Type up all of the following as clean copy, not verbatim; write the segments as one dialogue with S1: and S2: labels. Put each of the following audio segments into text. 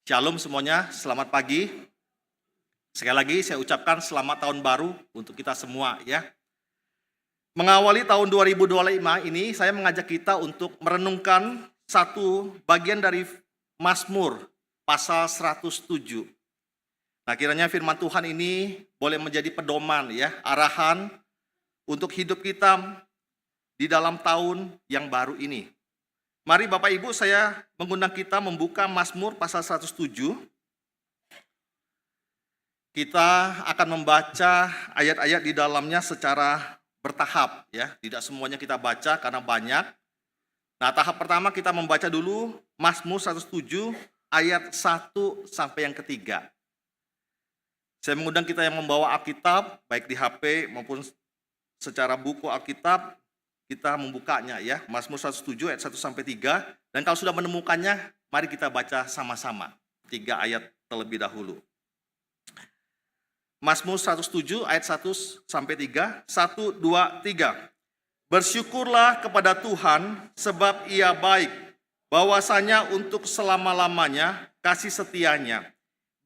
S1: Shalom semuanya, selamat pagi. Sekali lagi saya ucapkan selamat tahun baru untuk kita semua ya. Mengawali tahun 2025 ini saya mengajak kita untuk merenungkan satu bagian dari Mazmur pasal 107. Nah, kiranya firman Tuhan ini boleh menjadi pedoman ya, arahan untuk hidup kita di dalam tahun yang baru ini. Mari Bapak Ibu, saya mengundang kita membuka Mazmur pasal 107. Kita akan membaca ayat-ayat di dalamnya secara bertahap ya. Tidak semuanya kita baca karena banyak. Nah, tahap pertama kita membaca dulu Mazmur 107 ayat 1 sampai yang ketiga. Saya mengundang kita yang membawa Alkitab, baik di HP maupun secara buku Alkitab, kita membukanya ya. Mazmur 107 ayat 1 sampai 3. Dan kalau sudah menemukannya, mari kita baca sama-sama 3 ayat terlebih dahulu. Mazmur 107 ayat 1 sampai 3. 1, 2, 3. Bersyukurlah kepada Tuhan sebab Ia baik, bahwasanya untuk selama-lamanya kasih setianya.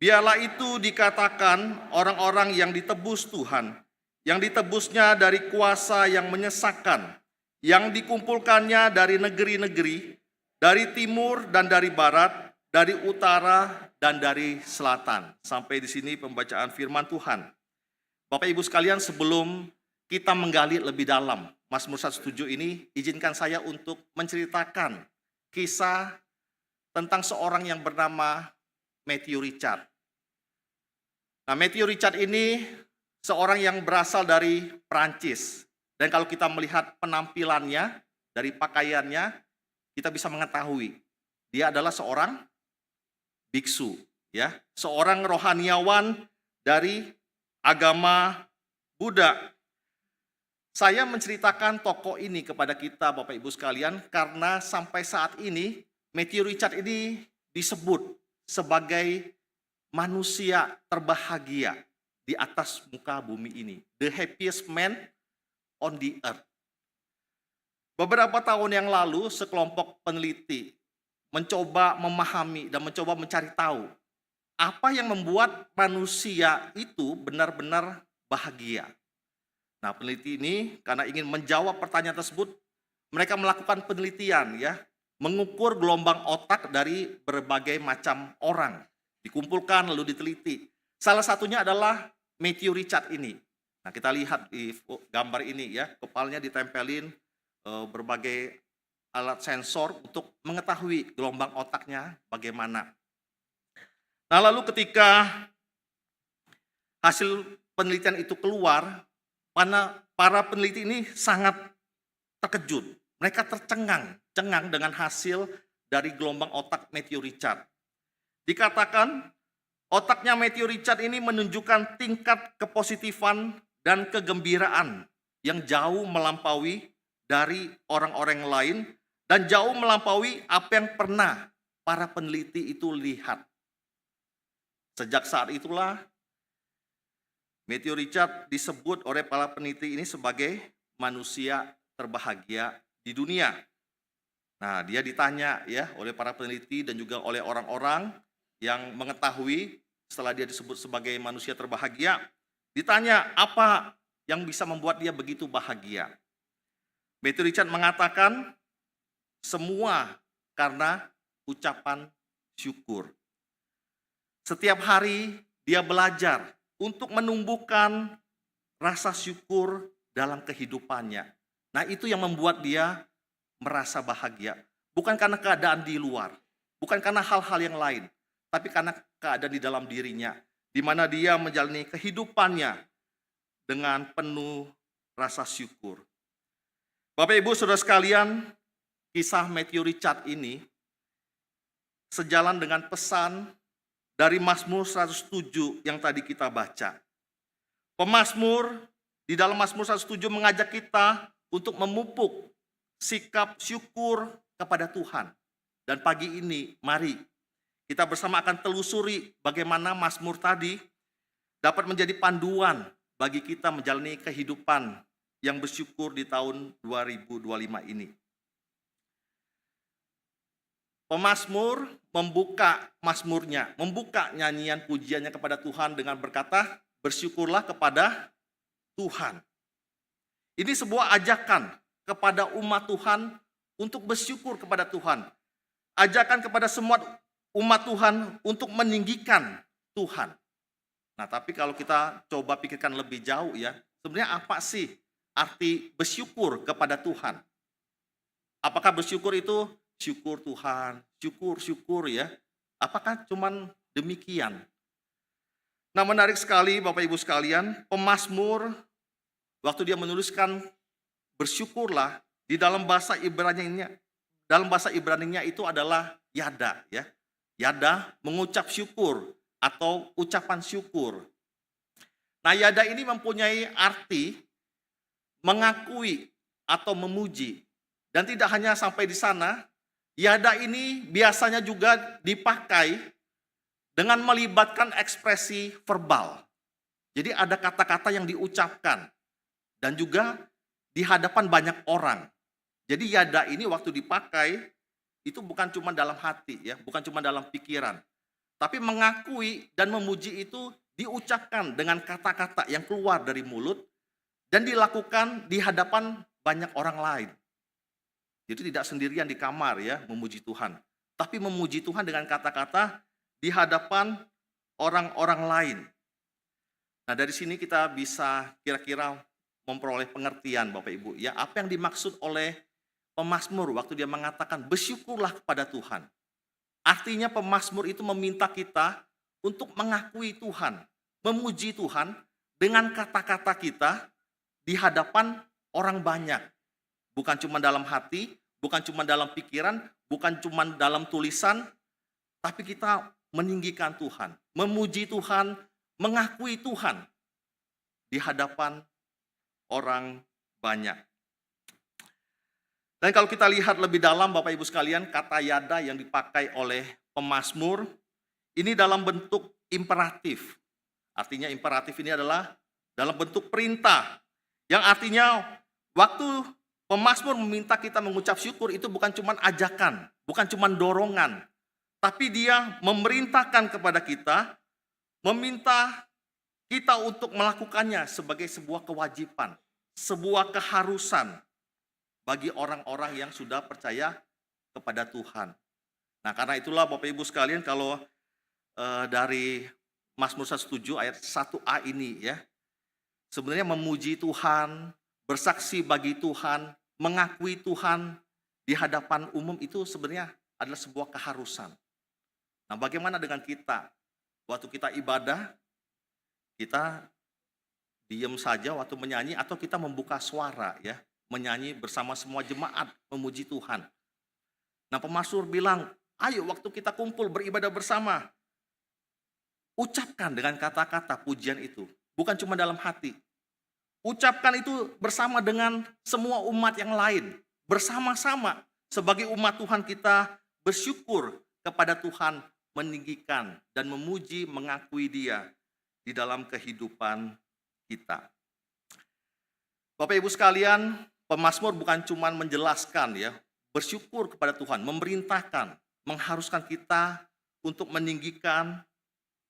S1: Biarlah itu dikatakan orang-orang yang ditebus Tuhan, yang ditebusnya dari kuasa yang menyesakkan, yang dikumpulkannya dari negeri-negeri, dari timur dan dari barat, dari utara dan dari selatan. Sampai di sini pembacaan firman Tuhan. Bapak Ibu sekalian, sebelum kita menggali lebih dalam Mazmur 107 ini, izinkan saya untuk menceritakan kisah tentang seorang yang bernama Matthew Richard. Nah, Matthew Richard ini seorang yang berasal dari Prancis. Dan kalau kita melihat penampilannya, dari pakaiannya, kita bisa mengetahui dia adalah seorang biksu, ya, seorang rohaniawan dari agama Buddha. Saya menceritakan tokoh ini kepada kita Bapak Ibu sekalian karena sampai saat ini Matthew Richard ini disebut sebagai manusia terbahagia di atas muka bumi ini, the happiest man on the earth. Beberapa tahun yang lalu sekelompok peneliti mencoba memahami dan mencoba mencari tahu apa yang membuat manusia itu benar-benar bahagia. Nah, peneliti ini karena ingin menjawab pertanyaan tersebut, mereka melakukan penelitian ya, mengukur gelombang otak dari berbagai macam orang. Dikumpulkan lalu diteliti. Salah satunya adalah Matthew Richard ini. Nah, kita lihat di gambar ini ya, kepalanya ditempelin berbagai alat sensor untuk mengetahui gelombang otaknya bagaimana. Nah, lalu ketika hasil penelitian itu keluar, para peneliti ini sangat terkejut. Mereka cengang dengan hasil dari gelombang otak Matthew Richard. Dikatakan otaknya Matthew Richard ini menunjukkan tingkat kepositifan dan kegembiraan yang jauh melampaui dari orang-orang lain dan jauh melampaui apa yang pernah para peneliti itu lihat. Sejak saat itulah Matthew Richard disebut oleh para peneliti ini sebagai manusia terbahagia di dunia. Nah, dia ditanya ya oleh para peneliti dan juga oleh orang-orang yang mengetahui setelah dia disebut sebagai manusia terbahagia, ditanya apa yang bisa membuat dia begitu bahagia. Matthew Richard mengatakan semua karena ucapan syukur. Setiap hari dia belajar untuk menumbuhkan rasa syukur dalam kehidupannya. Nah, itu yang membuat dia merasa bahagia. Bukan karena keadaan di luar, bukan karena hal-hal yang lain, tapi karena keadaan di dalam dirinya, di mana dia menjalani kehidupannya dengan penuh rasa syukur. Bapak Ibu Saudara sekalian, kisah Matthew Richard ini sejalan dengan pesan dari Mazmur 107 yang tadi kita baca. Pemazmur di dalam Mazmur 107 mengajak kita untuk memupuk sikap syukur kepada Tuhan. Dan pagi ini mari kita bersama akan telusuri bagaimana Mazmur tadi dapat menjadi panduan bagi kita menjalani kehidupan yang bersyukur di tahun 2025 ini. Pemazmur membuka mazmurnya, membuka nyanyian pujiannya kepada Tuhan dengan berkata, bersyukurlah kepada Tuhan. Ini sebuah ajakan kepada umat Tuhan untuk bersyukur kepada Tuhan. Ajakan kepada semua umat Tuhan untuk meninggikan Tuhan. Nah, tapi kalau kita coba pikirkan lebih jauh ya, sebenarnya apa sih arti bersyukur kepada Tuhan? Apakah bersyukur itu syukur Tuhan, syukur ya? Apakah cuman demikian? Nah, menarik sekali Bapak Ibu sekalian, pemazmur waktu dia menuliskan bersyukurlah di dalam bahasa Ibraninya itu adalah yada ya. Yada mengucap syukur atau ucapan syukur. Nah, yada ini mempunyai arti mengakui atau memuji. Dan tidak hanya sampai di sana, yada ini biasanya juga dipakai dengan melibatkan ekspresi verbal. Jadi ada kata-kata yang diucapkan dan juga di hadapan banyak orang. Jadi yada ini waktu dipakai itu bukan cuma dalam hati ya, bukan cuma dalam pikiran. Tapi mengakui dan memuji itu diucapkan dengan kata-kata yang keluar dari mulut dan dilakukan di hadapan banyak orang lain. Jadi tidak sendirian di kamar ya memuji Tuhan, tapi memuji Tuhan dengan kata-kata di hadapan orang-orang lain. Nah, dari sini kita bisa kira-kira memperoleh pengertian Bapak Ibu ya, apa yang dimaksud oleh pemazmur waktu dia mengatakan bersyukurlah kepada Tuhan. Artinya pemazmur itu meminta kita untuk mengakui Tuhan, memuji Tuhan dengan kata-kata kita di hadapan orang banyak. Bukan cuma dalam hati, bukan cuma dalam pikiran, bukan cuma dalam tulisan, tapi kita meninggikan Tuhan, memuji Tuhan, mengakui Tuhan di hadapan orang banyak. Dan kalau kita lihat lebih dalam Bapak Ibu sekalian, kata yada yang dipakai oleh pemazmur ini dalam bentuk imperatif. Artinya imperatif ini adalah dalam bentuk perintah. Yang artinya waktu pemazmur meminta kita mengucap syukur itu bukan cuma ajakan, bukan cuma dorongan. Tapi dia memerintahkan kepada kita, meminta kita untuk melakukannya sebagai sebuah kewajiban, sebuah keharusan bagi orang-orang yang sudah percaya kepada Tuhan. Nah, karena itulah Bapak Ibu sekalian, kalau dari Mazmur 107 ayat 1a ini ya, sebenarnya memuji Tuhan, bersaksi bagi Tuhan, mengakui Tuhan di hadapan umum itu sebenarnya adalah sebuah keharusan. Nah, bagaimana dengan kita? Waktu kita ibadah, kita diam saja waktu menyanyi atau kita membuka suara ya, menyanyi bersama semua jemaat memuji Tuhan. Nah, pemazmur bilang, ayo waktu kita kumpul beribadah bersama, ucapkan dengan kata-kata pujian itu, bukan cuma dalam hati. Ucapkan itu bersama dengan semua umat yang lain, bersama-sama sebagai umat Tuhan kita bersyukur kepada Tuhan, meninggikan dan memuji, mengakui Dia di dalam kehidupan kita. Bapak Ibu sekalian, pemazmur bukan cuma menjelaskan ya, bersyukur kepada Tuhan, memerintahkan, mengharuskan kita untuk meninggikan,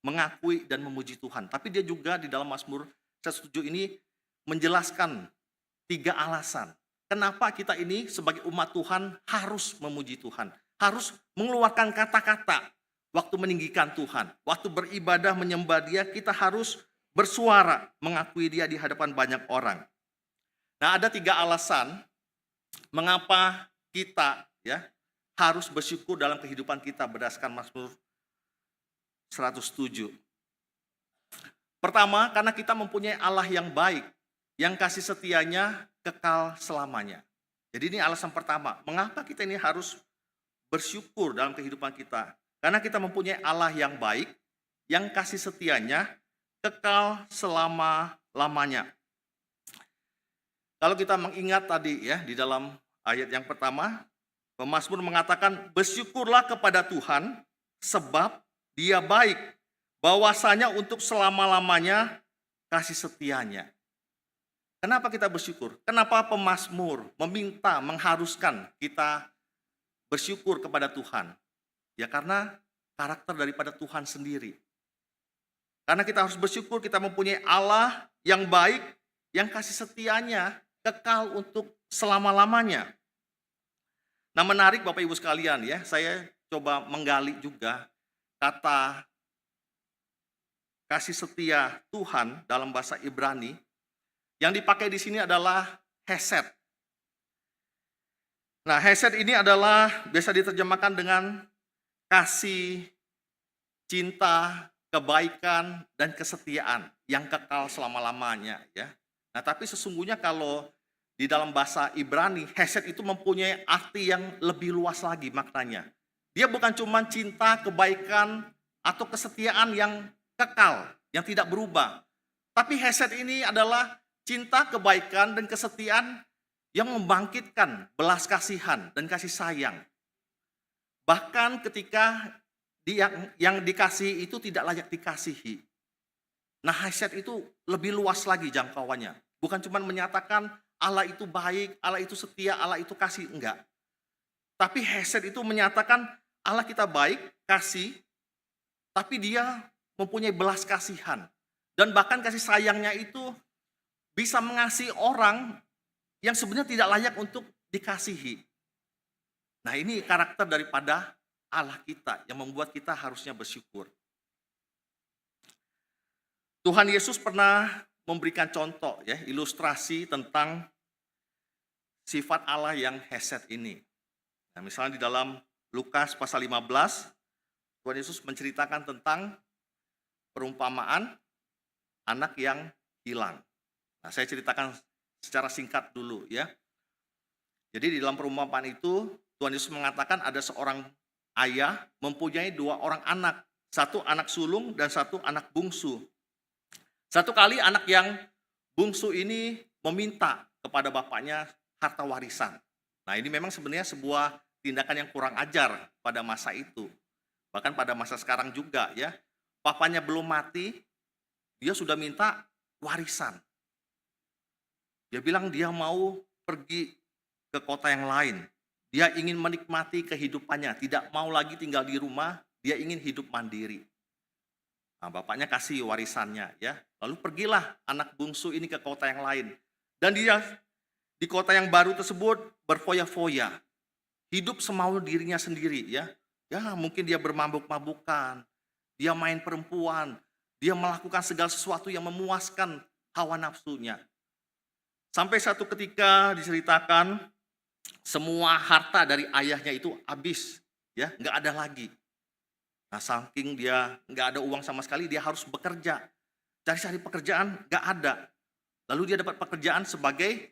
S1: mengakui dan memuji Tuhan. Tapi dia juga di dalam Mazmur 107 ini menjelaskan 3 alasan. Kenapa kita ini sebagai umat Tuhan harus memuji Tuhan, harus mengeluarkan kata-kata waktu meninggikan Tuhan, waktu beribadah menyembah Dia, kita harus bersuara mengakui Dia di hadapan banyak orang. Nah, ada 3 alasan mengapa kita ya harus bersyukur dalam kehidupan kita berdasarkan Mazmur 107. Pertama, karena kita mempunyai Allah yang baik, yang kasih setianya kekal selamanya. Jadi ini alasan pertama, mengapa kita ini harus bersyukur dalam kehidupan kita. Karena kita mempunyai Allah yang baik, yang kasih setianya kekal selama-lamanya. Kalau kita mengingat tadi ya, di dalam ayat yang pertama, pemazmur mengatakan, bersyukurlah kepada Tuhan, sebab Dia baik, bahwasanya untuk selama-lamanya kasih setianya. Kenapa kita bersyukur? Kenapa pemazmur meminta, mengharuskan kita bersyukur kepada Tuhan? Ya karena karakter daripada Tuhan sendiri. Karena kita harus bersyukur kita mempunyai Allah yang baik, yang kasih setianya kekal untuk selama-lamanya. Nah menarik Bapak Ibu sekalian ya, saya coba menggali juga kata kasih setia Tuhan dalam bahasa Ibrani. Yang dipakai di sini adalah hesed. Nah hesed ini adalah biasa diterjemahkan dengan kasih, cinta, kebaikan, dan kesetiaan yang kekal selama-lamanya ya. Nah tapi sesungguhnya kalau di dalam bahasa Ibrani, hesed itu mempunyai arti yang lebih luas lagi maknanya. Dia bukan cuma cinta, kebaikan, atau kesetiaan yang kekal, yang tidak berubah. Tapi hesed ini adalah cinta, kebaikan, dan kesetiaan yang membangkitkan belas kasihan dan kasih sayang. Bahkan ketika yang dikasihi itu tidak layak dikasihi. Nah hesed itu lebih luas lagi jangkauannya. Bukan cuma menyatakan Allah itu baik, Allah itu setia, Allah itu kasih, enggak. Tapi hesed itu menyatakan Allah kita baik, kasih, tapi dia mempunyai belas kasihan. Dan bahkan kasih sayangnya itu bisa mengasihi orang yang sebenarnya tidak layak untuk dikasihi. Nah ini karakter daripada Allah kita yang membuat kita harusnya bersyukur. Tuhan Yesus pernah memberikan contoh ya, ilustrasi tentang sifat Allah yang hesed ini. Nah, misalnya di dalam Lukas pasal 15, Tuhan Yesus menceritakan tentang perumpamaan anak yang hilang. Nah, saya ceritakan secara singkat dulu ya. Jadi di dalam perumpamaan itu Tuhan Yesus mengatakan ada seorang ayah mempunyai 2 orang anak, 1 anak sulung dan 1 anak bungsu. Satu kali anak yang bungsu ini meminta kepada bapaknya harta warisan. Nah ini memang sebenarnya sebuah tindakan yang kurang ajar pada masa itu. Bahkan pada masa sekarang juga ya. Papanya belum mati, dia sudah minta warisan. Dia bilang dia mau pergi ke kota yang lain. Dia ingin menikmati kehidupannya, tidak mau lagi tinggal di rumah, dia ingin hidup mandiri. Nah, bapaknya kasih warisannya ya. Lalu pergilah anak bungsu ini ke kota yang lain. Dan dia di kota yang baru tersebut berfoya-foya. Hidup semau dirinya sendiri ya. Ya, mungkin dia bermabuk-mabukan, dia main perempuan, dia melakukan segala sesuatu yang memuaskan hawa nafsunya. Sampai satu ketika diceritakan semua harta dari ayahnya itu habis, ya, nggak ada lagi. Nah, saking dia nggak ada uang sama sekali, dia harus bekerja, cari-cari pekerjaan nggak ada. Lalu dia dapat pekerjaan sebagai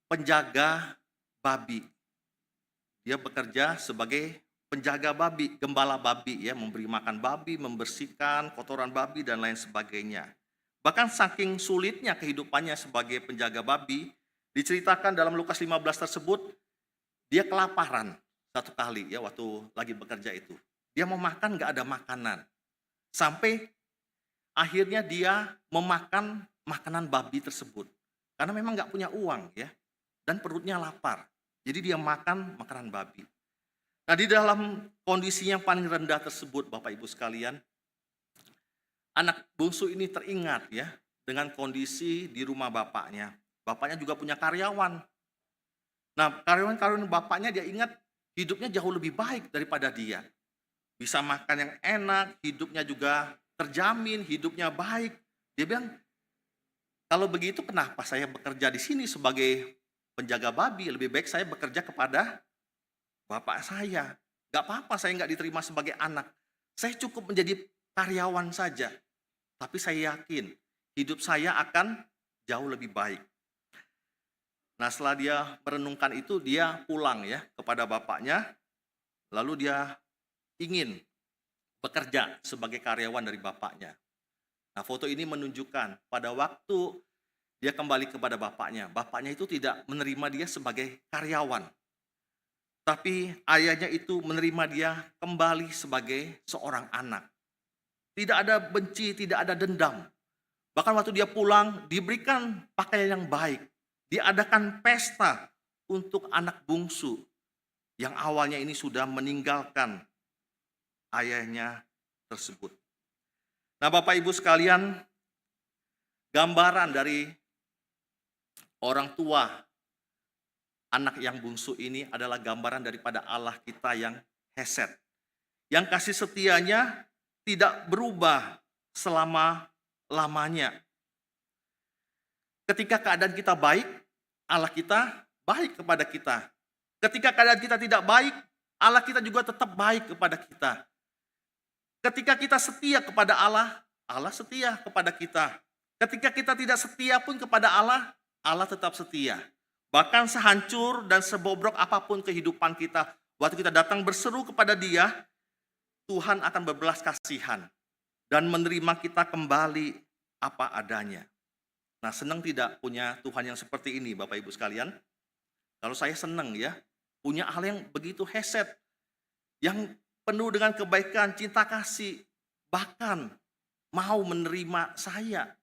S1: penjaga babi. Dia bekerja sebagai penjaga babi, gembala babi, ya, memberi makan babi, membersihkan kotoran babi dan lain sebagainya. Bahkan saking sulitnya kehidupannya sebagai penjaga babi, diceritakan dalam Lukas 15 tersebut, dia kelaparan satu kali ya waktu lagi bekerja itu. Dia mau makan nggak ada makanan. Sampai akhirnya dia memakan makanan babi tersebut. Karena memang nggak punya uang ya. Dan perutnya lapar. Jadi dia makan makanan babi. Nah di dalam kondisi yang paling rendah tersebut Bapak Ibu sekalian, anak bungsu ini teringat ya dengan kondisi di rumah bapaknya. Bapaknya juga punya karyawan. Nah karyawan-karyawan bapaknya dia ingat hidupnya jauh lebih baik daripada dia. Bisa makan yang enak, hidupnya juga terjamin, hidupnya baik. Dia bilang, kalau begitu kenapa saya bekerja di sini sebagai penjaga babi? Lebih baik saya bekerja kepada bapak saya. Gak apa-apa saya nggak diterima sebagai anak. Saya cukup menjadi karyawan saja. Tapi saya yakin hidup saya akan jauh lebih baik. Nah setelah dia merenungkan itu, dia pulang ya kepada bapaknya. Lalu dia ingin bekerja sebagai karyawan dari bapaknya. Nah foto ini menunjukkan pada waktu dia kembali kepada bapaknya. Bapaknya itu tidak menerima dia sebagai karyawan. Tapi ayahnya itu menerima dia kembali sebagai seorang anak. Tidak ada benci, tidak ada dendam. Bahkan waktu dia pulang, diberikan pakaian yang baik. Diadakan pesta untuk anak bungsu yang awalnya ini sudah meninggalkan ayahnya tersebut. Nah, Bapak Ibu sekalian, gambaran dari orang tua anak yang bungsu ini adalah gambaran daripada Allah kita yang hesed, yang kasih setianya tidak berubah selama-lamanya. Ketika keadaan kita baik, Allah kita baik kepada kita. Ketika keadaan kita tidak baik, Allah kita juga tetap baik kepada kita. Ketika kita setia kepada Allah, Allah setia kepada kita. Ketika kita tidak setia pun kepada Allah, Allah tetap setia. Bahkan sehancur dan sebobrok apapun kehidupan kita, waktu kita datang berseru kepada Dia, Tuhan akan berbelas kasihan dan menerima kita kembali apa adanya. Nah, senang tidak punya Tuhan yang seperti ini, Bapak Ibu sekalian? Kalau saya senang ya, punya Allah yang begitu hesed, yang penuh dengan kebaikan, cinta kasih, bahkan mau menerima saya,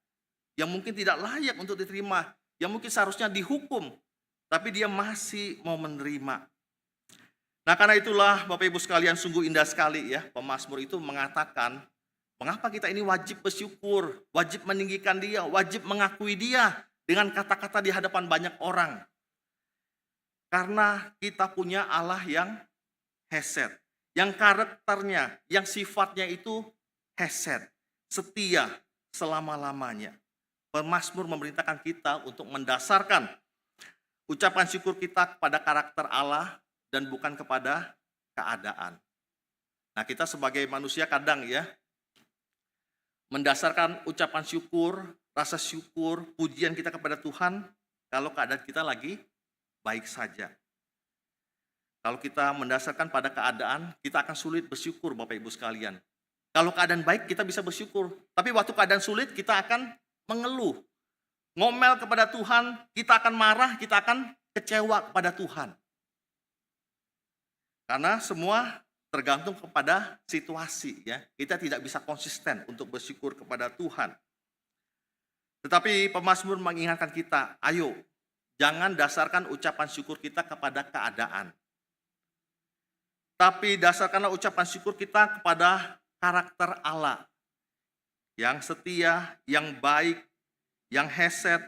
S1: yang mungkin tidak layak untuk diterima, yang mungkin seharusnya dihukum, tapi Dia masih mau menerima. Nah, karena itulah Bapak Ibu sekalian, sungguh indah sekali ya, pemazmur itu mengatakan, mengapa kita ini wajib bersyukur, wajib meninggikan Dia, wajib mengakui Dia dengan kata-kata di hadapan banyak orang. Karena kita punya Allah yang hesed, yang karakternya, yang sifatnya itu hesed, setia selama-lamanya. Pemazmur memerintahkan kita untuk mendasarkan ucapan syukur kita kepada karakter Allah dan bukan kepada keadaan. Nah, kita sebagai manusia kadang ya, mendasarkan ucapan syukur, rasa syukur, pujian kita kepada Tuhan kalau keadaan kita lagi baik saja. Kalau kita mendasarkan pada keadaan, kita akan sulit bersyukur, Bapak Ibu sekalian. Kalau keadaan baik, kita bisa bersyukur. Tapi waktu keadaan sulit, kita akan mengeluh. Ngomel kepada Tuhan, kita akan marah, kita akan kecewa kepada Tuhan. Karena semua tergantung kepada situasi ya. Kita tidak bisa konsisten untuk bersyukur kepada Tuhan. Tetapi pemazmur mengingatkan kita, ayo jangan dasarkan ucapan syukur kita kepada keadaan. Tapi dasarkanlah ucapan syukur kita kepada karakter Allah yang setia, yang baik, yang hesed,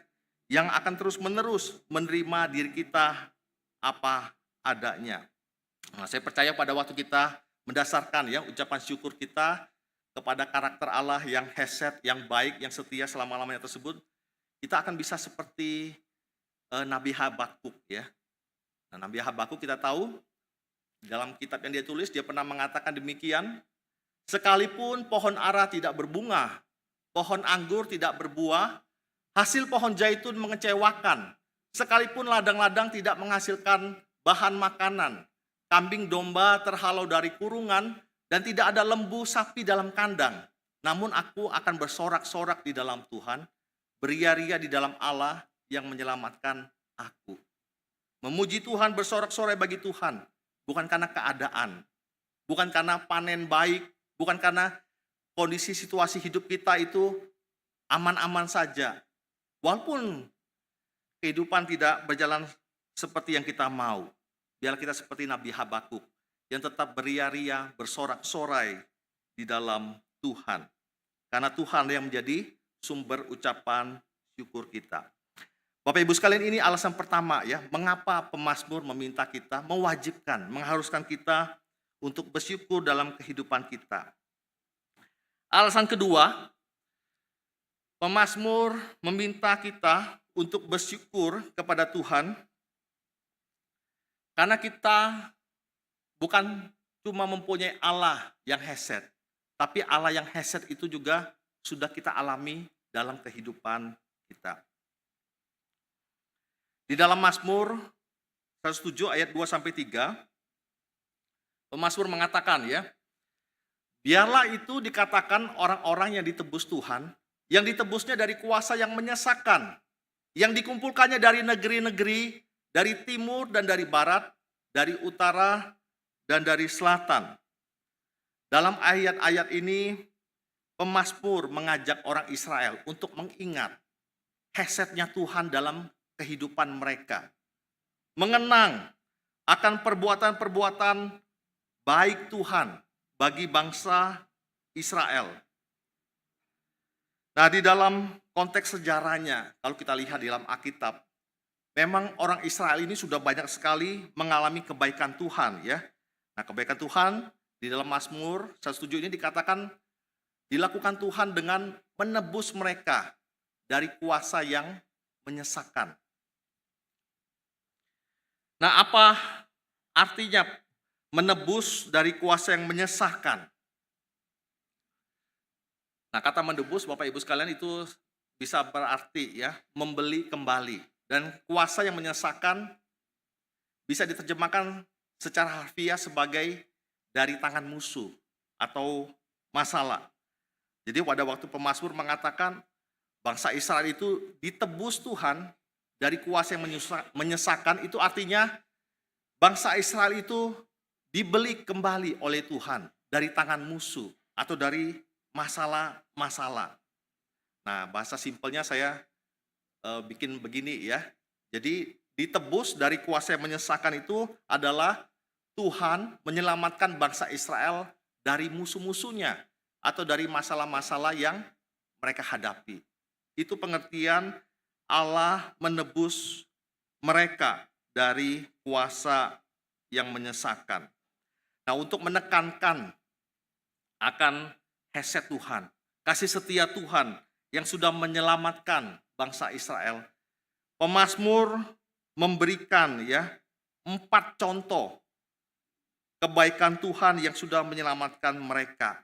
S1: yang akan terus-menerus menerima diri kita apa adanya. Nah, saya percaya pada waktu kita mendasarkan ya ucapan syukur kita kepada karakter Allah yang hesed, yang baik, yang setia selama-lamanya tersebut, kita akan bisa seperti Nabi Habakuk ya. Nah, Nabi Habakuk kita tahu dalam kitab yang dia tulis, dia pernah mengatakan demikian, sekalipun pohon ara tidak berbunga, pohon anggur tidak berbuah, hasil pohon zaitun mengecewakan, sekalipun ladang-ladang tidak menghasilkan bahan makanan, kambing domba terhalau dari kurungan, dan tidak ada lembu sapi dalam kandang. Namun aku akan bersorak-sorak di dalam Tuhan, beria-ria di dalam Allah yang menyelamatkan aku. Memuji Tuhan, bersorak-sorai bagi Tuhan, bukan karena keadaan, bukan karena panen baik, bukan karena kondisi situasi hidup kita itu aman-aman saja. Walaupun kehidupan tidak berjalan seperti yang kita mau, biarlah kita seperti Nabi Habakuk yang tetap beria-ria, bersorak-sorai di dalam Tuhan. Karena Tuhan yang menjadi sumber ucapan syukur kita. Bapak Ibu sekalian, ini alasan pertama ya, mengapa pemazmur meminta kita, mewajibkan, mengharuskan kita untuk bersyukur dalam kehidupan kita. Alasan kedua, pemazmur meminta kita untuk bersyukur kepada Tuhan karena kita bukan cuma mempunyai Allah yang hesed, tapi Allah yang hesed itu juga sudah kita alami dalam kehidupan kita. Di dalam Mazmur 107 ayat 2-3, pemazmur mengatakan ya, biarlah itu dikatakan orang-orang yang ditebus Tuhan, yang ditebusnya dari kuasa yang menyesakan, yang dikumpulkannya dari negeri-negeri, dari timur dan dari barat, dari utara dan dari selatan. Dalam ayat-ayat ini, pemazmur mengajak orang Israel untuk mengingat hesednya Tuhan dalam kehidupan mereka. Mengenang akan perbuatan-perbuatan baik Tuhan, bagi bangsa Israel. Nah, di dalam konteks sejarahnya, kalau kita lihat di dalam Alkitab, memang orang Israel ini sudah banyak sekali mengalami kebaikan Tuhan ya. Nah, kebaikan Tuhan di dalam Mazmur 107 ini dikatakan dilakukan Tuhan dengan menebus mereka dari kuasa yang menyesakkan. Nah, apa artinya menebus dari kuasa yang menyesakkan? Nah, kata menebus Bapak Ibu sekalian itu bisa berarti ya, membeli kembali. Dan kuasa yang menyesakkan bisa diterjemahkan secara harfiah sebagai dari tangan musuh atau masalah. Jadi pada waktu pemazmur mengatakan bangsa Israel itu ditebus Tuhan dari kuasa yang menyesakkan, itu artinya bangsa Israel itu dibeli kembali oleh Tuhan dari tangan musuh atau dari masalah-masalah. Nah, bahasa simpelnya saya bikin begini ya. Jadi ditebus dari kuasa yang menyesakkan itu adalah Tuhan menyelamatkan bangsa Israel dari musuh-musuhnya atau dari masalah-masalah yang mereka hadapi. Itu pengertian Allah menebus mereka dari kuasa yang menyesakkan. Nah, untuk menekankan akan hesed Tuhan, kasih setia Tuhan yang sudah menyelamatkan bangsa Israel, pemazmur memberikan ya 4 contoh kebaikan Tuhan yang sudah menyelamatkan mereka.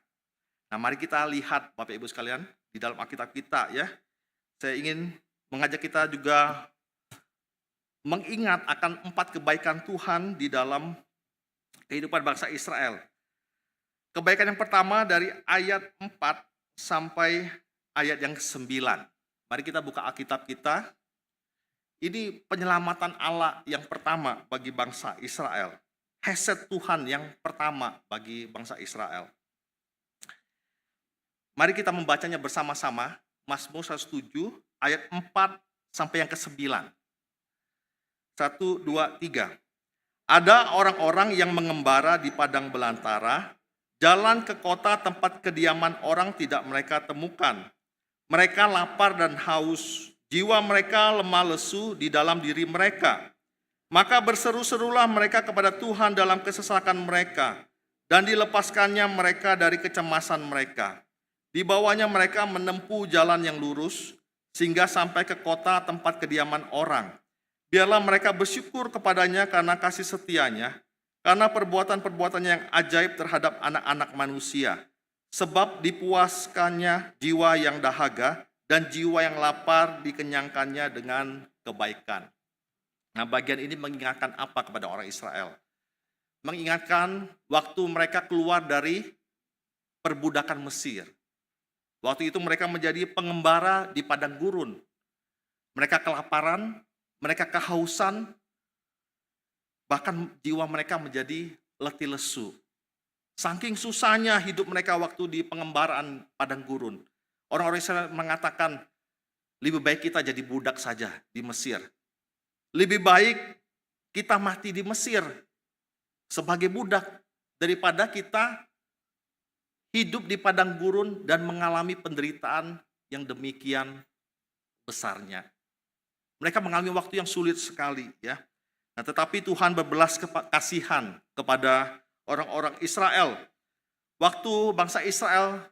S1: Nah, mari kita lihat Bapak Ibu sekalian di dalam Alkitab kita ya. Saya ingin mengajak kita juga mengingat akan 4 kebaikan Tuhan di dalam kehidupan bangsa Israel. Kebaikan yang pertama dari ayat 4 sampai ayat yang ke-9. Mari kita buka Alkitab kita. Ini penyelamatan Allah yang pertama bagi bangsa Israel. Hesed Tuhan yang pertama bagi bangsa Israel. Mari kita membacanya bersama-sama. Mazmur 107 ayat 4 sampai yang ke-9. 1, 2, 3. Ada orang-orang yang mengembara di padang belantara, jalan ke kota tempat kediaman orang tidak mereka temukan. Mereka lapar dan haus, jiwa mereka lemah lesu di dalam diri mereka. Maka berseru-serulah mereka kepada Tuhan dalam kesesakan mereka, dan dilepaskannya mereka dari kecemasan mereka. Di bawahnya mereka menempuh jalan yang lurus, sehingga sampai ke kota tempat kediaman orang. Biarlah mereka bersyukur kepadanya karena kasih setianya, karena perbuatan-perbuatannya yang ajaib terhadap anak-anak manusia. Sebab dipuaskannya jiwa yang dahaga, dan jiwa yang lapar dikenyangkannya dengan kebaikan. Nah, bagian ini mengingatkan apa kepada orang Israel? Mengingatkan waktu mereka keluar dari perbudakan Mesir. Waktu itu mereka menjadi pengembara di padang gurun. Mereka kelaparan, mereka kehausan, bahkan jiwa mereka menjadi letih lesu. Saking susahnya hidup mereka waktu di pengembaraan padang gurun. Orang-orang Israel mengatakan, lebih baik kita jadi budak saja di Mesir. Lebih baik kita mati di Mesir sebagai budak daripada kita hidup di padang gurun dan mengalami penderitaan yang demikian besarnya. Mereka mengalami waktu yang sulit sekali ya. Nah, tetapi Tuhan berbelas kasihan kepada orang-orang Israel. Waktu bangsa Israel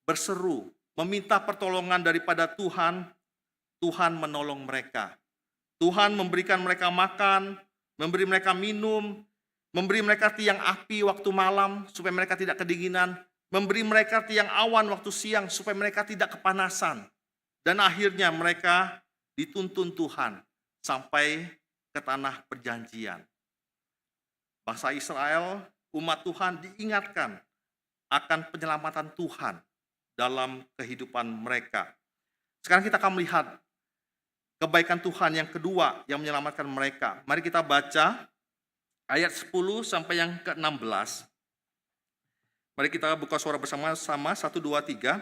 S1: berseru, meminta pertolongan daripada Tuhan, Tuhan menolong mereka. Tuhan memberikan mereka makan, memberi mereka minum, memberi mereka tiang api waktu malam supaya mereka tidak kedinginan, memberi mereka tiang awan waktu siang supaya mereka tidak kepanasan. Dan akhirnya mereka dituntun Tuhan sampai ke tanah perjanjian. Bangsa Israel, umat Tuhan diingatkan akan penyelamatan Tuhan dalam kehidupan mereka. Sekarang kita akan melihat kebaikan Tuhan yang kedua yang menyelamatkan mereka. Mari kita baca ayat 10 sampai yang ke-16. Mari kita buka suara bersama-sama, 1, 2, 3.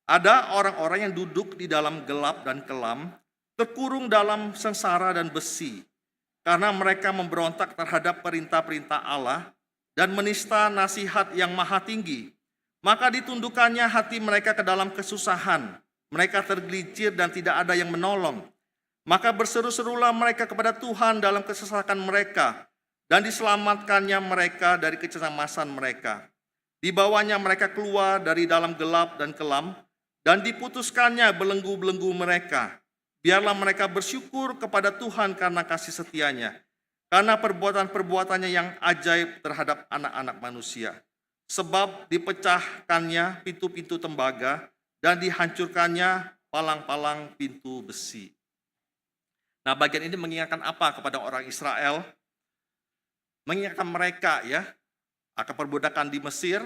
S1: Ada orang-orang yang duduk di dalam gelap dan kelam, terkurung dalam sengsara dan besi, karena mereka memberontak terhadap perintah-perintah Allah dan menista nasihat yang maha tinggi. Maka ditundukkannya hati mereka ke dalam kesusahan. Mereka tergelincir dan tidak ada yang menolong. Maka berseru-serulah mereka kepada Tuhan dalam kesesakan mereka, dan diselamatkannya mereka dari kecemasan mereka. Dibawanya mereka keluar dari dalam gelap dan kelam, dan diputuskannya belenggu-belenggu mereka. Biarlah mereka bersyukur kepada Tuhan karena kasih setianya, karena perbuatan-perbuatannya yang ajaib terhadap anak-anak manusia. Sebab dipecahkannya pintu-pintu tembaga, dan dihancurkannya palang-palang pintu besi. Nah, bagian ini mengingatkan apa kepada orang Israel? Mengingatkan mereka ya akan perbudakan di Mesir,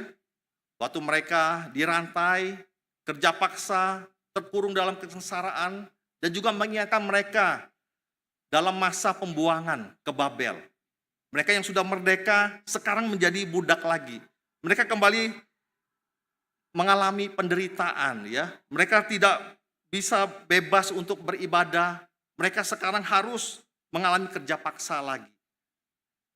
S1: waktu mereka dirantai, kerja paksa, terkurung dalam kesengsaraan, dan juga mengingatkan mereka dalam masa pembuangan ke Babel. Mereka yang sudah merdeka sekarang menjadi budak lagi. Mereka kembali mengalami penderitaan ya. Mereka tidak bisa bebas untuk beribadah. Mereka sekarang harus mengalami kerja paksa lagi.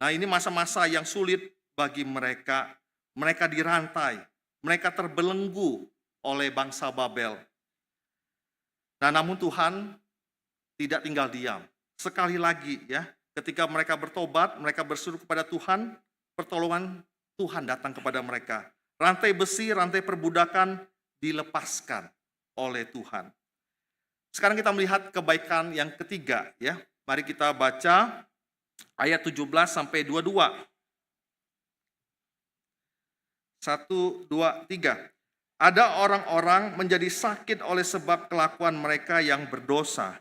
S1: Nah, ini masa-masa yang sulit bagi mereka. Mereka dirantai, mereka terbelenggu oleh bangsa Babel. Nah, namun Tuhan tidak tinggal diam. Sekali lagi ya, ketika mereka bertobat, mereka berseru kepada Tuhan, pertolongan Tuhan datang kepada mereka. Rantai besi, rantai perbudakan dilepaskan oleh Tuhan. Sekarang kita melihat kebaikan yang ketiga ya. Mari kita baca ayat 17 sampai 22. 1, 2, 3. Ada orang-orang menjadi sakit oleh sebab kelakuan mereka yang berdosa,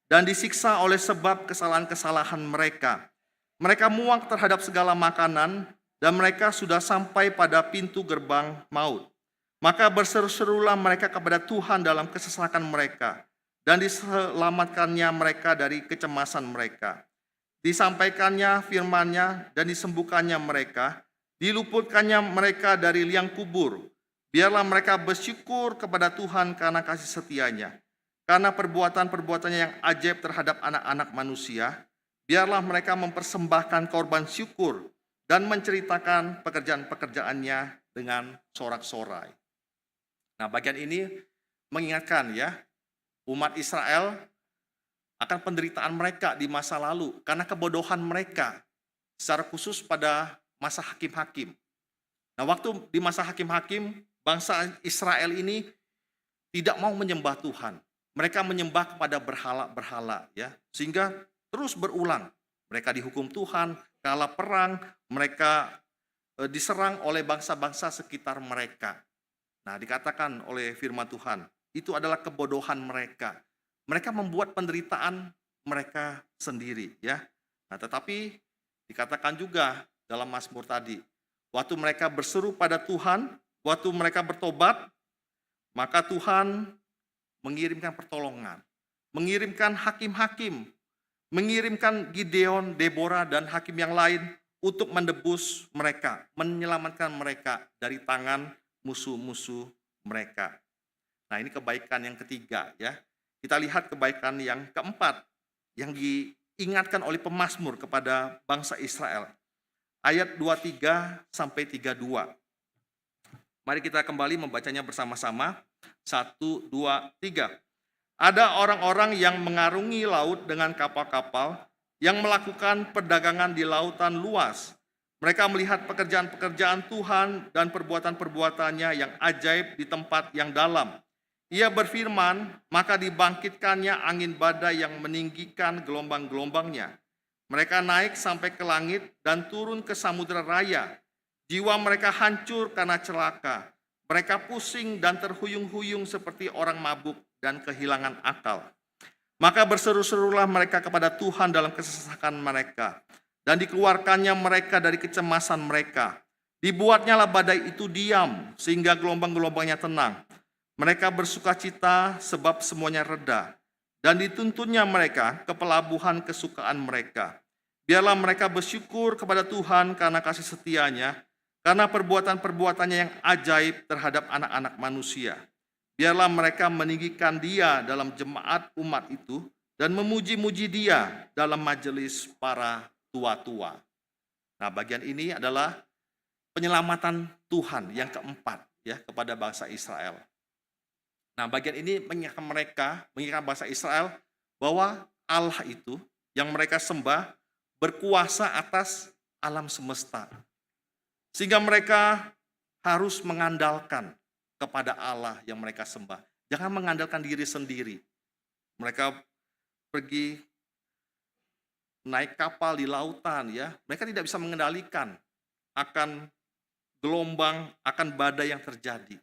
S1: dan disiksa oleh sebab kesalahan-kesalahan mereka. Mereka muak terhadap segala makanan, dan mereka sudah sampai pada pintu gerbang maut. Maka berseru-serulah mereka kepada Tuhan dalam kesesakan mereka, dan diselamatkannya mereka dari kecemasan mereka. Disampaikannya firman-Nya dan disembuhkannya mereka, diluputkannya mereka dari liang kubur. Biarlah mereka bersyukur kepada Tuhan karena kasih setianya, karena perbuatan-perbuatannya yang ajaib terhadap anak-anak manusia. Biarlah mereka mempersembahkan korban syukur dan menceritakan pekerjaan-pekerjaannya dengan sorak-sorai. Nah, bagian ini mengingatkan ya, umat Israel akan penderitaan mereka di masa lalu karena kebodohan mereka, secara khusus pada masa hakim-hakim. Nah, waktu di masa hakim-hakim, bangsa Israel ini tidak mau menyembah Tuhan. Mereka menyembah kepada berhala-berhala ya, sehingga terus berulang. Mereka dihukum Tuhan, kalah perang, mereka diserang oleh bangsa-bangsa sekitar mereka. Nah, dikatakan oleh firman Tuhan, itu adalah kebodohan mereka. Mereka membuat penderitaan mereka sendiri ya. Nah, tetapi dikatakan juga dalam Mazmur tadi, waktu mereka berseru pada Tuhan, waktu mereka bertobat, maka Tuhan mengirimkan pertolongan, mengirimkan hakim-hakim, mengirimkan Gideon, Deborah, dan hakim yang lain untuk menebus mereka, menyelamatkan mereka dari tangan musuh-musuh mereka. Nah, ini kebaikan yang ketiga ya. Kita lihat kebaikan yang keempat yang diingatkan oleh pemazmur kepada bangsa Israel. Ayat 23 sampai 32. Mari kita kembali membacanya bersama-sama. 1, 2, 3. Ada orang-orang yang mengarungi laut dengan kapal-kapal, yang melakukan perdagangan di lautan luas. Mereka melihat pekerjaan-pekerjaan Tuhan dan perbuatan-perbuatannya yang ajaib di tempat yang dalam. Ia berfirman, maka dibangkitkannya angin badai yang meninggikan gelombang-gelombangnya. Mereka naik sampai ke langit dan turun ke samudera raya. Jiwa mereka hancur karena celaka. Mereka pusing dan terhuyung-huyung seperti orang mabuk dan kehilangan akal. Maka berseru-serulah mereka kepada Tuhan dalam kesesakan mereka, dan dikeluarkannya mereka dari kecemasan mereka. Dibuatnyalah badai itu diam, sehingga gelombang-gelombangnya tenang. Mereka bersukacita sebab semuanya reda, dan dituntunnya mereka ke pelabuhan kesukaan mereka. Biarlah mereka bersyukur kepada Tuhan karena kasih setianya, karena perbuatan-perbuatannya yang ajaib terhadap anak-anak manusia. Biarlah mereka meninggikan Dia dalam jemaat umat itu, dan memuji-muji Dia dalam majelis para tua-tua. Nah, bagian ini adalah penyelamatan Tuhan yang keempat ya kepada bangsa Israel. Nah, bagian ini mengingatkan bangsa Israel bahwa Allah itu yang mereka sembah berkuasa atas alam semesta. Sehingga mereka harus mengandalkan kepada Allah yang mereka sembah. Jangan mengandalkan diri sendiri. Mereka pergi naik kapal di lautan ya. Mereka tidak bisa mengendalikan akan gelombang, akan badai yang terjadi.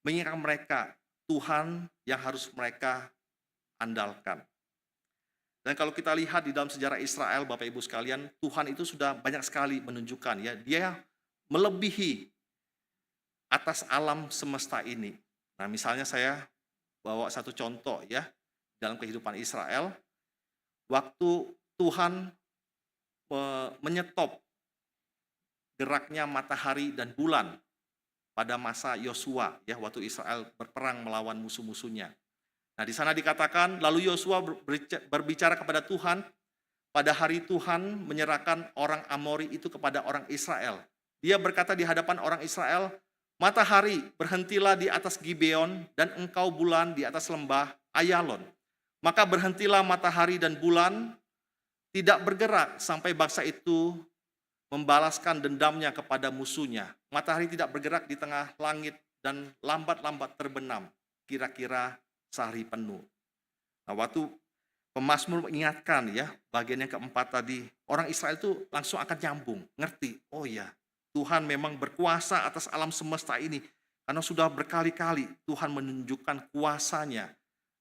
S1: Mengingatkan mereka Tuhan yang harus mereka andalkan. Dan kalau kita lihat di dalam sejarah Israel, Bapak Ibu sekalian, Tuhan itu sudah banyak sekali menunjukkan ya, dia melebihi atas alam semesta ini. Nah, misalnya saya bawa satu contoh ya, dalam kehidupan Israel, waktu Tuhan menyetop geraknya matahari dan bulan pada masa Yosua ya, waktu Israel berperang melawan musuh-musuhnya. Nah, di sana dikatakan, lalu Yosua berbicara kepada Tuhan, pada hari Tuhan menyerahkan orang Amori itu kepada orang Israel. Dia berkata di hadapan orang Israel, matahari berhentilah di atas Gibeon dan engkau bulan di atas lembah Ayalon. Maka berhentilah matahari dan bulan tidak bergerak sampai bangsa itu membalaskan dendamnya kepada musuhnya. Matahari tidak bergerak di tengah langit dan lambat-lambat terbenam, kira-kira sehari penuh. Nah, waktu pemazmur mengingatkan ya, bagian yang keempat tadi, orang Israel itu langsung akan nyambung, ngerti, oh ya, Tuhan memang berkuasa atas alam semesta ini, karena sudah berkali-kali Tuhan menunjukkan kuasanya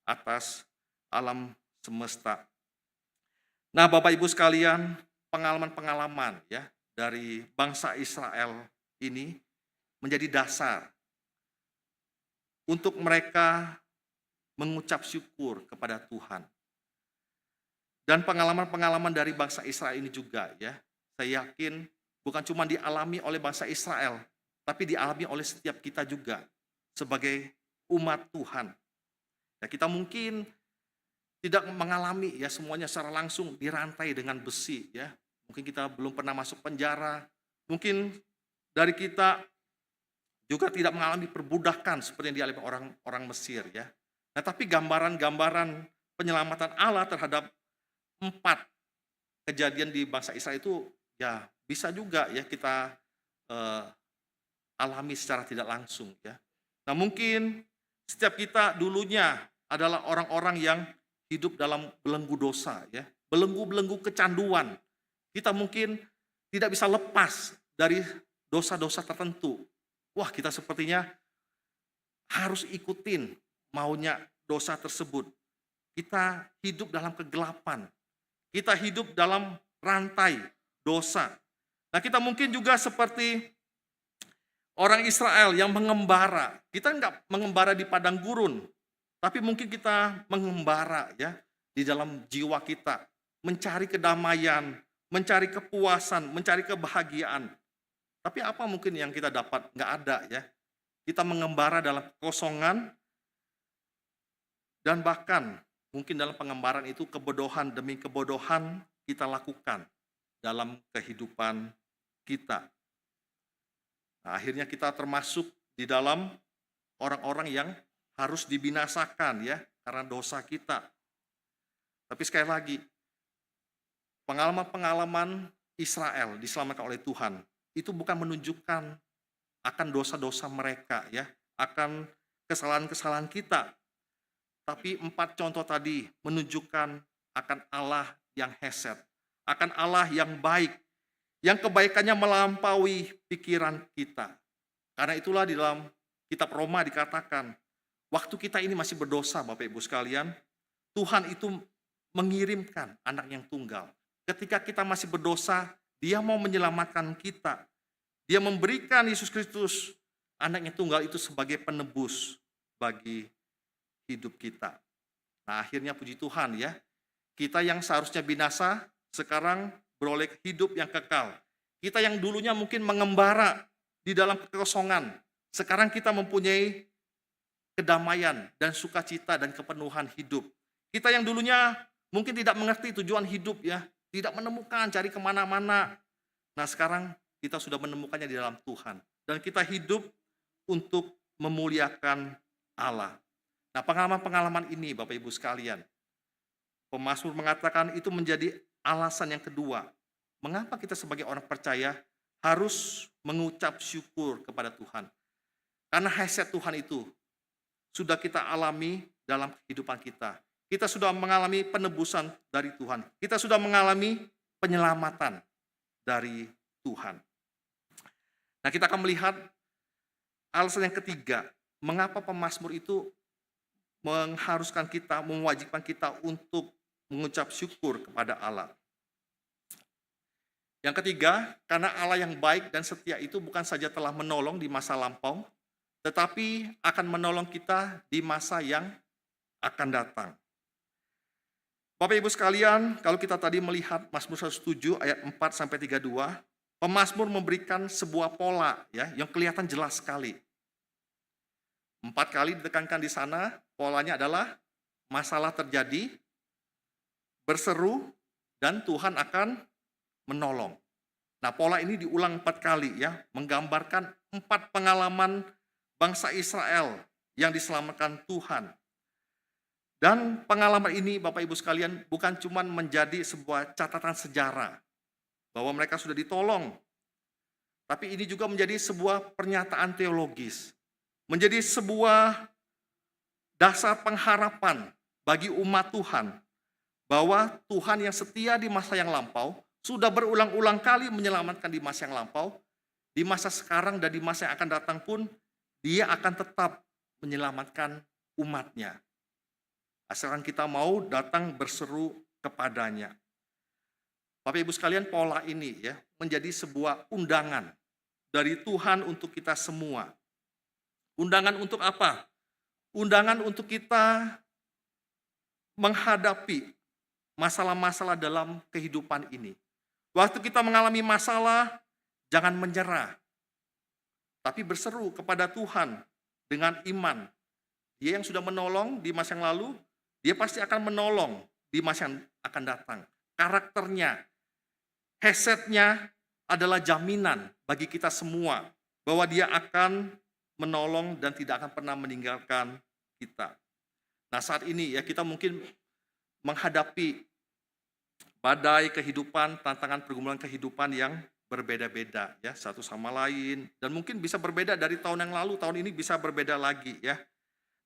S1: atas alam semesta. Nah, Bapak Ibu sekalian, pengalaman-pengalaman ya dari bangsa Israel ini menjadi dasar untuk mereka mengucap syukur kepada Tuhan. Dan pengalaman-pengalaman dari bangsa Israel ini juga ya, saya yakin bukan cuma dialami oleh bangsa Israel, tapi dialami oleh setiap kita juga sebagai umat Tuhan. Ya, kita mungkin tidak mengalami ya semuanya secara langsung dirantai dengan besi ya. Mungkin kita belum pernah masuk penjara, mungkin dari kita juga tidak mengalami perbudakan seperti yang dialami orang Mesir ya. Nah, tapi gambaran-gambaran penyelamatan Allah terhadap 4 kejadian di bangsa Israel itu ya bisa juga ya kita alami secara tidak langsung ya. Nah, mungkin setiap kita dulunya adalah orang-orang yang hidup dalam belenggu dosa ya, belenggu-belenggu kecanduan. Kita mungkin tidak bisa lepas dari dosa-dosa tertentu. Wah, kita sepertinya harus ikutin maunya dosa tersebut. Kita hidup dalam kegelapan. Kita hidup dalam rantai dosa. Nah, kita mungkin juga seperti orang Israel yang mengembara. Kita enggak mengembara di padang gurun, tapi mungkin kita mengembara ya di dalam jiwa kita, mencari kedamaian, mencari kepuasan, mencari kebahagiaan. Tapi apa mungkin yang kita dapat? Enggak ada ya. Kita mengembara dalam kekosongan, dan bahkan mungkin dalam pengembaraan itu kebodohan demi kebodohan kita lakukan dalam kehidupan kita. Nah, akhirnya kita termasuk di dalam orang-orang yang harus dibinasakan ya karena dosa kita. Tapi sekali lagi, pengalaman-pengalaman Israel diselamatkan oleh Tuhan itu bukan menunjukkan akan dosa-dosa mereka ya, akan kesalahan-kesalahan kita. Tapi 4 contoh tadi menunjukkan akan Allah yang hesed, akan Allah yang baik, yang kebaikannya melampaui pikiran kita. Karena itulah di dalam kitab Roma dikatakan, waktu kita ini masih berdosa Bapak Ibu sekalian, Tuhan itu mengirimkan anak yang tunggal. Ketika kita masih berdosa, Dia mau menyelamatkan kita. Dia memberikan Yesus Kristus, anak yang tunggal itu sebagai penebus bagi hidup kita. Nah, akhirnya puji Tuhan ya, kita yang seharusnya binasa sekarang beroleh hidup yang kekal. Kita yang dulunya mungkin mengembara di dalam kekosongan, sekarang kita mempunyai kedamaian dan sukacita dan kepenuhan hidup. Kita yang dulunya mungkin tidak mengerti tujuan hidup ya, tidak menemukan, cari kemana-mana. Nah, sekarang kita sudah menemukannya di dalam Tuhan. Dan kita hidup untuk memuliakan Allah. Nah, pengalaman-pengalaman ini Bapak Ibu sekalian, pemazmur mengatakan itu menjadi alasan yang kedua. Mengapa kita sebagai orang percaya harus mengucap syukur kepada Tuhan? Karena hadirat Tuhan itu sudah kita alami dalam kehidupan kita. Kita sudah mengalami penebusan dari Tuhan. Kita sudah mengalami penyelamatan dari Tuhan. Nah, kita akan melihat alasan yang ketiga, mengapa pemazmur itu mengharuskan kita, mewajibkan kita untuk mengucap syukur kepada Allah. Yang ketiga, karena Allah yang baik dan setia itu bukan saja telah menolong di masa lampau, tetapi akan menolong kita di masa yang akan datang. Bapak Ibu sekalian, kalau kita tadi melihat Mazmur 107 ayat 4 sampai 32, pemazmur memberikan sebuah pola ya yang kelihatan jelas sekali. 4 kali ditekankan di sana, polanya adalah masalah terjadi, berseru, dan Tuhan akan menolong. Nah, pola ini diulang 4 kali ya, menggambarkan 4 pengalaman bangsa Israel yang diselamatkan Tuhan. Dan pengalaman ini Bapak Ibu sekalian bukan cuma menjadi sebuah catatan sejarah bahwa mereka sudah ditolong, tapi ini juga menjadi sebuah pernyataan teologis, menjadi sebuah dasar pengharapan bagi umat Tuhan bahwa Tuhan yang setia di masa yang lampau sudah berulang-ulang kali menyelamatkan di masa yang lampau, di masa sekarang dan di masa yang akan datang pun Dia akan tetap menyelamatkan umatnya. Asalkan kita mau datang berseru kepadanya. Bapak Ibu sekalian, pola ini ya menjadi sebuah undangan dari Tuhan untuk kita semua. Undangan untuk apa? Undangan untuk kita menghadapi masalah-masalah dalam kehidupan ini. Waktu kita mengalami masalah, jangan menyerah, tapi berseru kepada Tuhan dengan iman. Dia yang sudah menolong di masa yang lalu, Dia pasti akan menolong di masa yang akan datang. Karakternya, hasetnya adalah jaminan bagi kita semua bahwa Dia akan menolong dan tidak akan pernah meninggalkan kita. Nah, saat ini ya kita mungkin menghadapi badai kehidupan, tantangan pergumulan kehidupan yang berbeda-beda ya, satu sama lain, dan mungkin bisa berbeda dari tahun yang lalu, tahun ini bisa berbeda lagi ya.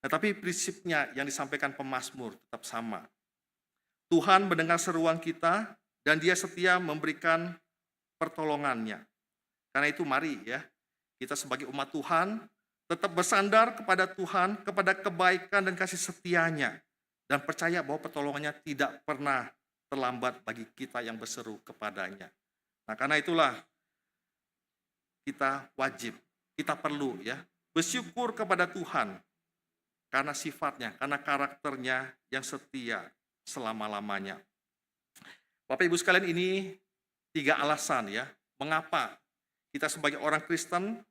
S1: Nah, tapi prinsipnya yang disampaikan pemazmur tetap sama. Tuhan mendengar seruan kita dan Dia setia memberikan pertolongannya. Karena itu mari ya, kita sebagai umat Tuhan tetap bersandar kepada Tuhan, kepada kebaikan dan kasih setianya, dan percaya bahwa pertolongannya tidak pernah terlambat bagi kita yang berseru kepadanya. Nah, karena itulah kita wajib, kita perlu ya bersyukur kepada Tuhan karena sifatnya, karena karakternya yang setia selama-lamanya. Bapak Ibu sekalian, ini 3 alasan ya, mengapa kita sebagai orang Kristen,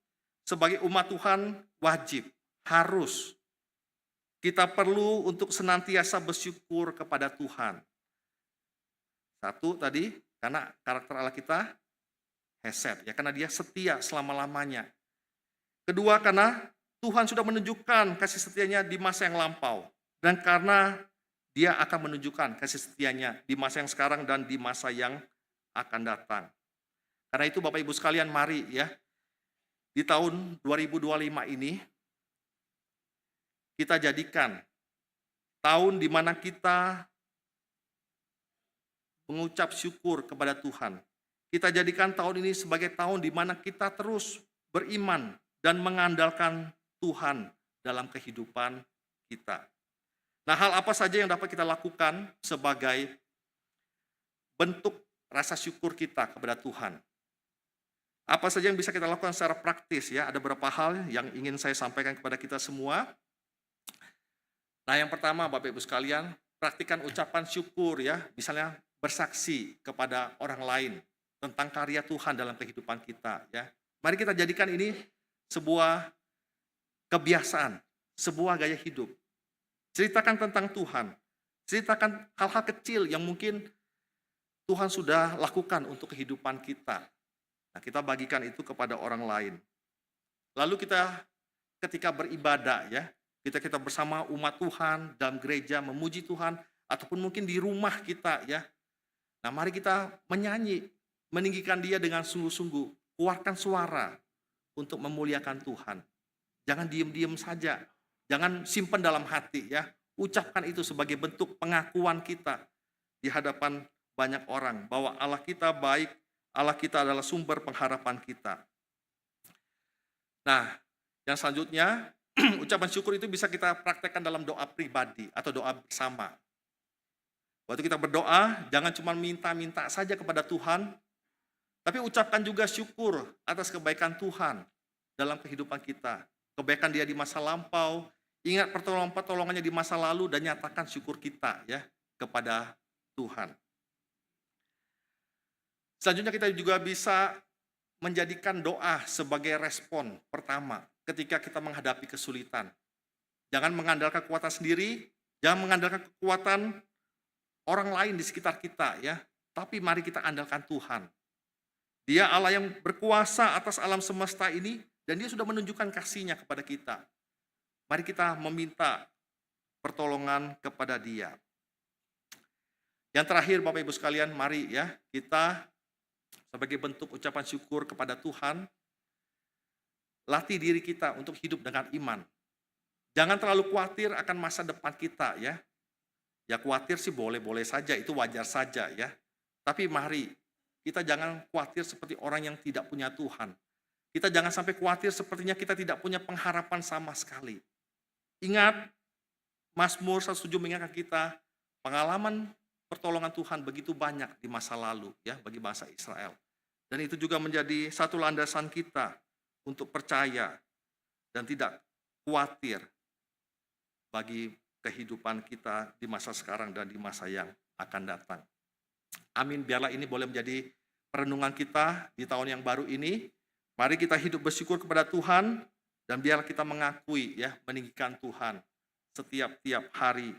S1: sebagai umat Tuhan wajib, harus, kita perlu untuk senantiasa bersyukur kepada Tuhan. 1 tadi, karena karakter Allah kita hesed, ya, karena Dia setia selama-lamanya. 2, karena Tuhan sudah menunjukkan kasih setianya di masa yang lampau. Dan karena Dia akan menunjukkan kasih setianya di masa yang sekarang dan di masa yang akan datang. Karena itu Bapak Ibu sekalian, mari ya, di tahun 2025 ini, kita jadikan tahun di mana kita mengucap syukur kepada Tuhan. Kita jadikan tahun ini sebagai tahun di mana kita terus beriman dan mengandalkan Tuhan dalam kehidupan kita. Nah, hal apa saja yang dapat kita lakukan sebagai bentuk rasa syukur kita kepada Tuhan? Apa saja yang bisa kita lakukan secara praktis ya? Ada beberapa hal yang ingin saya sampaikan kepada kita semua. Nah, yang pertama Bapak Ibu sekalian, praktikan ucapan syukur ya, misalnya bersaksi kepada orang lain tentang karya Tuhan dalam kehidupan kita ya. Mari kita jadikan ini sebuah kebiasaan, sebuah gaya hidup. Ceritakan tentang Tuhan, ceritakan hal-hal kecil yang mungkin Tuhan sudah lakukan untuk kehidupan kita. Nah, kita bagikan itu kepada orang lain. Lalu kita ketika beribadah ya, kita bersama umat Tuhan dalam gereja memuji Tuhan ataupun mungkin di rumah kita ya. Nah, mari kita menyanyi, meninggikan Dia dengan sungguh-sungguh, keluarkan suara untuk memuliakan Tuhan. Jangan diem-diem saja, jangan simpan dalam hati ya. Ucapkan itu sebagai bentuk pengakuan kita di hadapan banyak orang bahwa Allah kita baik, Allah kita adalah sumber pengharapan kita. Nah, yang selanjutnya, ucapan syukur itu bisa kita praktekkan dalam doa pribadi atau doa bersama. Waktu kita berdoa, jangan cuma minta-minta saja kepada Tuhan, tapi ucapkan juga syukur atas kebaikan Tuhan dalam kehidupan kita. Kebaikan Dia di masa lampau, ingat pertolongan-pertolongannya di masa lalu, dan nyatakan syukur kita ya kepada Tuhan. Selanjutnya kita juga bisa menjadikan doa sebagai respon pertama ketika kita menghadapi kesulitan. Jangan mengandalkan kekuatan sendiri, jangan mengandalkan kekuatan orang lain di sekitar kita ya, tapi mari kita andalkan Tuhan. Dia Allah yang berkuasa atas alam semesta ini, dan Dia sudah menunjukkan kasih-Nya kepada kita. Mari kita meminta pertolongan kepada Dia. Yang terakhir Bapak Ibu sekalian, mari ya kita sebagai bentuk ucapan syukur kepada Tuhan, latih diri kita untuk hidup dengan iman. Jangan terlalu khawatir akan masa depan kita ya. Ya khawatir sih boleh-boleh saja, itu wajar saja ya. Tapi mari kita jangan khawatir seperti orang yang tidak punya Tuhan. Kita jangan sampai khawatir sepertinya kita tidak punya pengharapan sama sekali. Ingat, Mazmur 107 mengingatkan kita, pengalaman pertolongan Tuhan begitu banyak di masa lalu ya bagi bangsa Israel. Dan itu juga menjadi satu landasan kita untuk percaya dan tidak khawatir bagi kehidupan kita di masa sekarang dan di masa yang akan datang. Amin, biarlah ini boleh menjadi perenungan kita di tahun yang baru ini. Mari kita hidup bersyukur kepada Tuhan, dan biarlah kita mengakui ya, meninggikan Tuhan setiap hari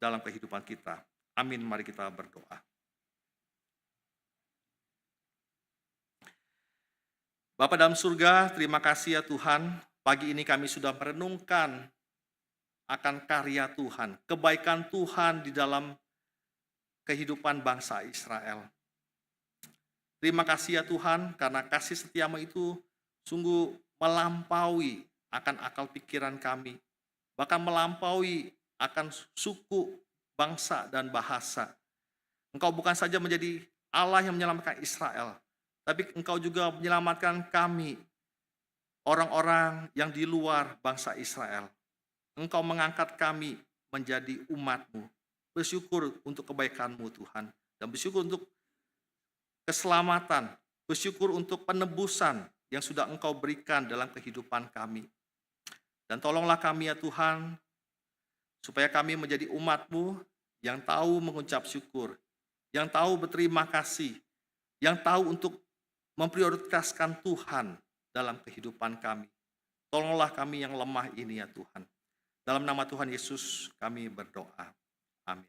S1: dalam kehidupan kita. Amin, mari kita berdoa. Bapa dalam surga, terima kasih ya Tuhan, pagi ini kami sudah merenungkan akan karya Tuhan, kebaikan Tuhan di dalam kehidupan bangsa Israel. Terima kasih ya Tuhan, karena kasih setiamu itu sungguh melampaui akan akal pikiran kami, bahkan melampaui akan suku, bangsa, dan bahasa. Engkau bukan saja menjadi Allah yang menyelamatkan Israel, tapi Engkau juga menyelamatkan kami, orang-orang yang di luar bangsa Israel. Engkau mengangkat kami menjadi umat-Mu. Bersyukur untuk kebaikan-Mu Tuhan, dan bersyukur untuk keselamatan, bersyukur untuk penebusan yang sudah Engkau berikan dalam kehidupan kami. Dan tolonglah kami ya Tuhan, supaya kami menjadi umat-Mu yang tahu mengucap syukur, yang tahu berterima kasih, yang tahu untuk memprioritaskan Tuhan dalam kehidupan kami. Tolonglah kami yang lemah ini ya Tuhan. Dalam nama Tuhan Yesus kami berdoa. Amin.